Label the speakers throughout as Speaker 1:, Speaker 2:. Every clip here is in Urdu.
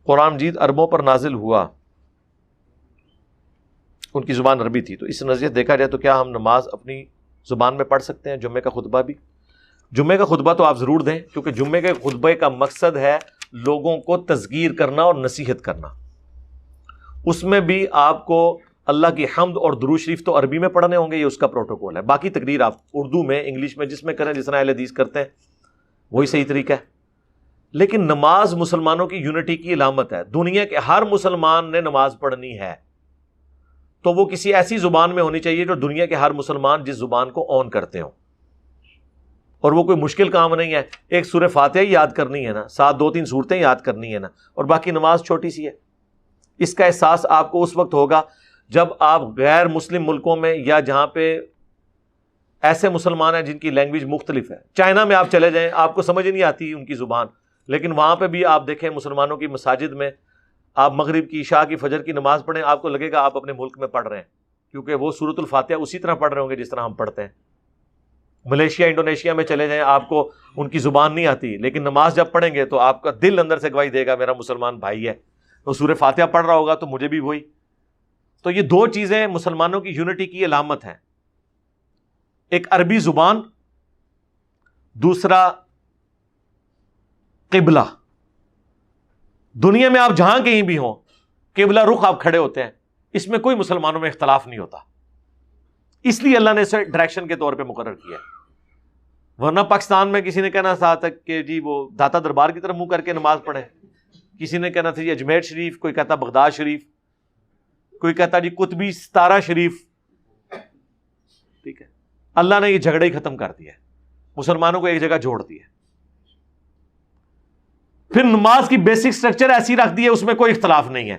Speaker 1: قرآن مجید عربوں پر نازل ہوا، ان کی زبان عربی تھی، تو اس نظریے دیکھا جائے تو کیا ہم نماز اپنی زبان میں پڑھ سکتے ہیں؟ جمعے کا خطبہ بھی، جمعے کا خطبہ تو آپ ضرور دیں، کیونکہ جمعے کے خطبے کا مقصد ہے لوگوں کو تذکیر کرنا اور نصیحت کرنا۔ اس میں بھی آپ کو اللہ کی حمد اور درود شریف تو عربی میں پڑھنے ہوں گے، یہ اس کا پروٹوکول ہے۔ باقی تقریر آپ اردو میں، انگلش میں، جس میں کریں، جس طرح اہل حدیث کرتے ہیں، وہی صحیح طریقہ ہے۔ لیکن نماز مسلمانوں کی یونٹی کی علامت ہے۔ دنیا کے ہر مسلمان نے نماز پڑھنی ہے، تو وہ کسی ایسی زبان میں ہونی چاہیے جو دنیا کے ہر مسلمان جس زبان کو اون کرتے ہوں، اور وہ کوئی مشکل کام نہیں ہے۔ ایک سورہ فاتحہ ہی یاد کرنی ہے نا، 2-3 سورتیں یاد کرنی ہے نا، اور باقی نماز چھوٹی سی ہے۔ اس کا احساس آپ کو اس وقت ہوگا جب آپ غیر مسلم ملکوں میں، یا جہاں پہ ایسے مسلمان ہیں جن کی لینگویج مختلف ہے، چائنا میں آپ چلے جائیں، آپ کو سمجھ نہیں آتی ان کی زبان، لیکن وہاں پہ بھی آپ دیکھیں مسلمانوں کی مساجد میں آپ مغرب کی، عشاء کی، فجر کی نماز پڑھیں، آپ کو لگے گا آپ اپنے ملک میں پڑھ رہے ہیں، کیونکہ وہ سورۃ الفاتحہ اسی طرح پڑھ رہے ہوں گے جس طرح ہم پڑھتے ہیں۔ ملیشیا، انڈونیشیا میں چلے جائیں، آپ کو ان کی زبان نہیں آتی، لیکن نماز جب پڑھیں گے تو آپ کا دل اندر سے گواہی دے گا میرا مسلمان بھائی ہے، تو سورہ فاتحہ پڑھ رہا ہوگا تو مجھے بھی وہی۔ تو یہ 2 چیزیں مسلمانوں کی یونٹی کی علامت ہیں، ایک عربی زبان، دوسرا قبلہ۔ دنیا میں آپ جہاں کہیں بھی ہوں، قبلہ رخ آپ کھڑے ہوتے ہیں، اس میں کوئی مسلمانوں میں اختلاف نہیں ہوتا، اس لیے اللہ نے اسے ڈائریکشن کے طور پہ مقرر کیا۔ ورنہ پاکستان میں کسی نے کہنا تھا کہ جی وہ داتا دربار کی طرف منہ کر کے نماز پڑھیں، کسی نے کہنا تھا جی اجمیر شریف، کوئی کہتا بغداد شریف، کوئی کہتا جی قطبی ستارہ شریف۔ ٹھیک ہے، اللہ نے یہ جھگڑے ہی ختم کر دیا ہے، مسلمانوں کو ایک جگہ جوڑ دیا ہے۔ پھر نماز کی بیسک سٹرکچر ایسی رکھ دی ہے، اس میں کوئی اختلاف نہیں ہے۔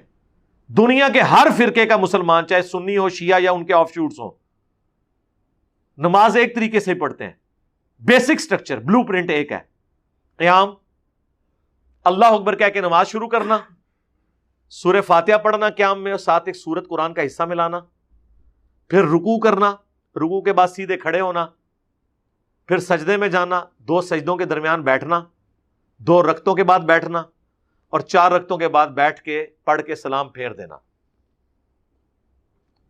Speaker 1: دنیا کے ہر فرقے کا مسلمان، چاہے سنی ہو، شیعہ یا ان کے آف شوٹس ہوں، نماز ایک طریقے سے پڑھتے ہیں۔ بیسک سٹرکچر، بلو پرنٹ ایک ہے۔ قیام، اللہ اکبر کہہ کے نماز شروع کرنا، سورہ فاتحہ پڑھنا قیام میں، اور ساتھ ایک سورت قرآن کا حصہ ملانا، پھر رکوع کرنا، رکوع کے بعد سیدھے کھڑے ہونا، پھر سجدے میں جانا، 2 سجدوں کے درمیان بیٹھنا، 2 رکعتوں کے بعد بیٹھنا، اور 4 رکعتوں کے بعد بیٹھ کے پڑھ کے سلام پھیر دینا۔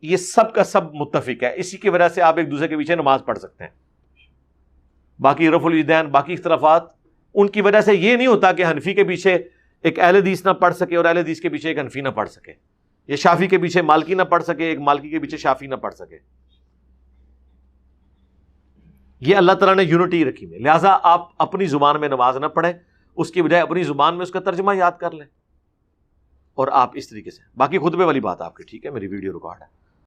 Speaker 1: یہ سب کا سب متفق ہے، اسی کی وجہ سے آپ ایک دوسرے کے پیچھے نماز پڑھ سکتے ہیں۔ باقی رفع الیدین، باقی اختلافات، ان کی وجہ سے یہ نہیں ہوتا کہ حنفی کے پیچھے ایک اہل حدیث نہ پڑھ سکے اور اہل حدیث کے پیچھے ایک حنفی نہ پڑھ سکے، یا شافعی کے پیچھے مالکی نہ پڑھ سکے، ایک مالکی کے پیچھے شافعی نہ پڑھ سکے۔ یہ اللہ تعالیٰ نے یونٹی رکھی ہے، لہٰذا آپ اپنی زبان میں نماز نہ پڑھیں، اس کی بجائے اپنی زبان میں اس کا ترجمہ یاد کر لیں، اور آپ اس طریقے سے۔ باقی خطبے والی بات آپ کی ٹھیک ہے، میری ویڈیو ریکارڈ ہے۔